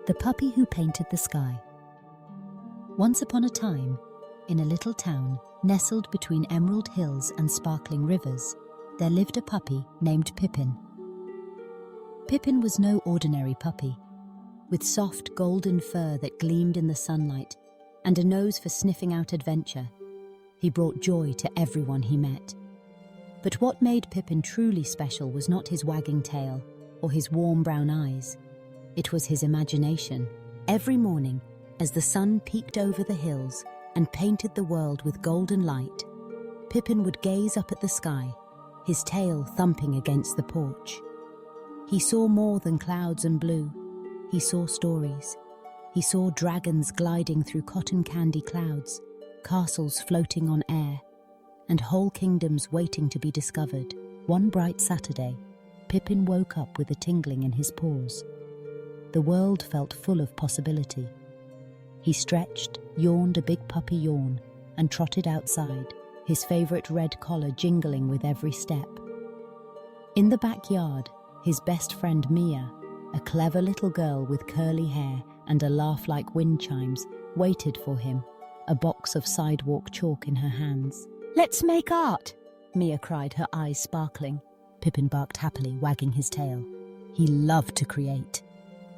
The Puppy Who Painted the Sky. Once upon a time, in a little town nestled between emerald hills and sparkling rivers, there lived a puppy named Pippin. Pippin was no ordinary puppy. With soft golden fur that gleamed in the sunlight and a nose for sniffing out adventure, he brought joy to everyone he met. But what made Pippin truly special was not his wagging tail or his warm brown eyes. It was his imagination. Every morning, as the sun peeked over the hills and painted the world with golden light, Pippin would gaze up at the sky, his tail thumping against the porch. He saw more than clouds and blue. He saw stories. He saw dragons gliding through cotton candy clouds, castles floating on air, and whole kingdoms waiting to be discovered. One bright Saturday, Pippin woke up with a tingling in his paws. The world felt full of possibility. He stretched, yawned a big puppy yawn, and trotted outside, his favorite red collar jingling with every step. In the backyard, his best friend Mia, a clever little girl with curly hair and a laugh like wind chimes, waited for him, a box of sidewalk chalk in her hands. "Let's make art!" Mia cried, her eyes sparkling. Pippin barked happily, wagging his tail. He loved to create.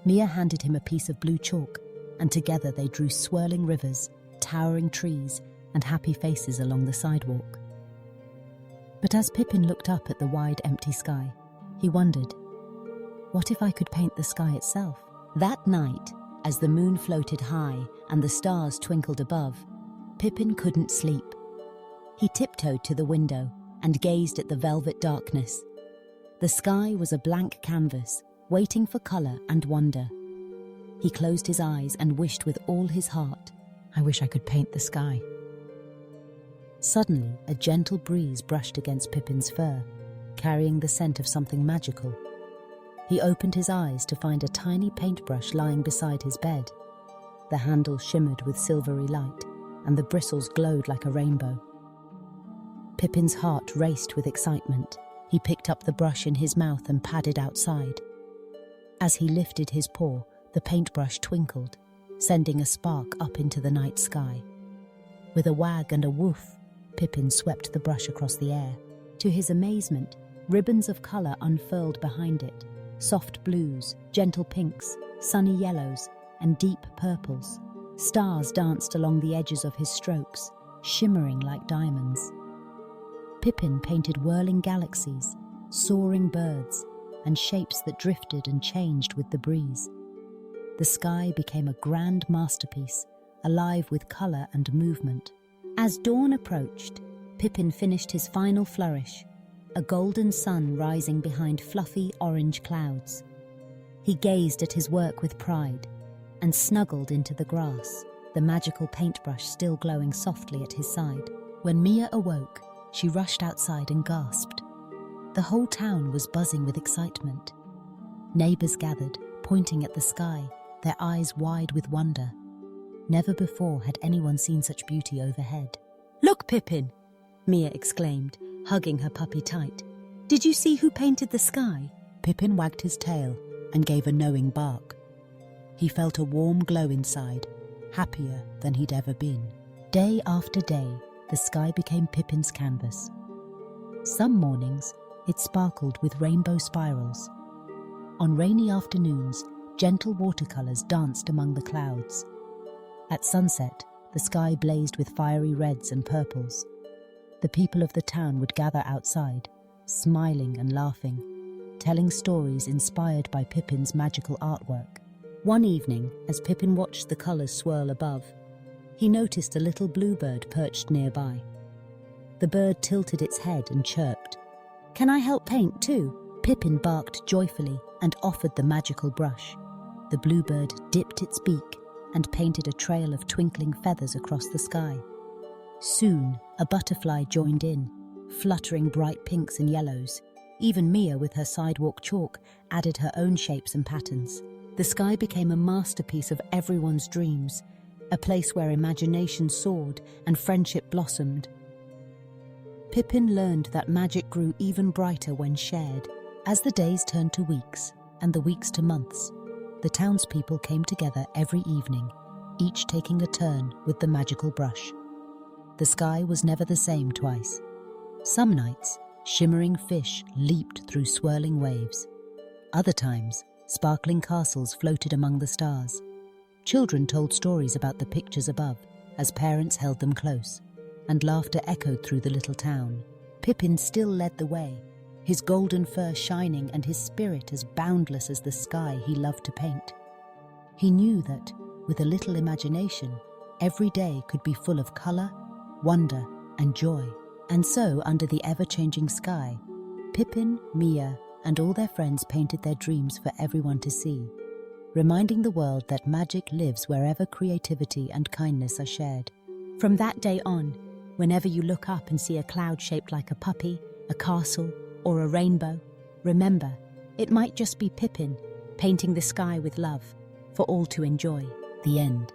Mia handed him a piece of blue chalk, and together they drew swirling rivers, towering trees, and happy faces along the sidewalk. But as Pippin looked up at the wide, empty sky, he wondered, what if I could paint the sky itself? That night, as the moon floated high and the stars twinkled above, Pippin couldn't sleep. He tiptoed to the window and gazed at the velvet darkness. The sky was a blank canvas, waiting for colour and wonder. He closed his eyes and wished with all his heart, "I wish I could paint the sky." Suddenly, a gentle breeze brushed against Pippin's fur, carrying the scent of something magical. He opened his eyes to find a tiny paintbrush lying beside his bed. The handle shimmered with silvery light, and the bristles glowed like a rainbow. Pippin's heart raced with excitement. He picked up the brush in his mouth and padded outside. As he lifted his paw, the paintbrush twinkled, sending a spark up into the night sky. With a wag and a woof, Pippin swept the brush across the air. To his amazement, ribbons of colour unfurled behind it, soft blues, gentle pinks, sunny yellows, and deep purples. Stars danced along the edges of his strokes, shimmering like diamonds. Pippin painted whirling galaxies, soaring birds, and shapes that drifted and changed with the breeze. The sky became a grand masterpiece, alive with colour and movement. As dawn approached, Pippin finished his final flourish, a golden sun rising behind fluffy orange clouds. He gazed at his work with pride and snuggled into the grass, the magical paintbrush still glowing softly at his side. When Mia awoke, she rushed outside and gasped. The whole town was buzzing with excitement. Neighbours gathered, pointing at the sky, their eyes wide with wonder. Never before had anyone seen such beauty overhead. "Look, Pippin!" Mia exclaimed, hugging her puppy tight. "Did you see who painted the sky?" Pippin wagged his tail and gave a knowing bark. He felt a warm glow inside, happier than he'd ever been. Day after day, the sky became Pippin's canvas. Some mornings, it sparkled with rainbow spirals. On rainy afternoons, gentle watercolours danced among the clouds. At sunset, the sky blazed with fiery reds and purples. The people of the town would gather outside, smiling and laughing, telling stories inspired by Pippin's magical artwork. One evening, as Pippin watched the colours swirl above, he noticed a little bluebird perched nearby. The bird tilted its head and chirped. "Can I help paint too?" Pippin barked joyfully and offered the magical brush. The bluebird dipped its beak and painted a trail of twinkling feathers across the sky. Soon, a butterfly joined in, fluttering bright pinks and yellows. Even Mia, with her sidewalk chalk, added her own shapes and patterns. The sky became a masterpiece of everyone's dreams, a place where imagination soared and friendship blossomed. Pippin learned that magic grew even brighter when shared. As the days turned to weeks, and the weeks to months, the The townspeople came together every evening, each taking a turn with the magical brush. The sky was never the same twice. Some nights, shimmering fish leaped through swirling waves. Other times, sparkling castles floated among the stars. Children told stories about the pictures above as parents held them close, and laughter echoed through the little town. Pippin still led the way, his golden fur shining and his spirit as boundless as the sky he loved to paint. He knew that, with a little imagination, every day could be full of colour, wonder and joy. And so, under the ever-changing sky, Pippin, Mia and all their friends painted their dreams for everyone to see, reminding the world that magic lives wherever creativity and kindness are shared. From that day on, whenever you look up and see a cloud shaped like a puppy, a castle, or a rainbow, remember, it might just be Pippin painting the sky with love for all to enjoy. The end.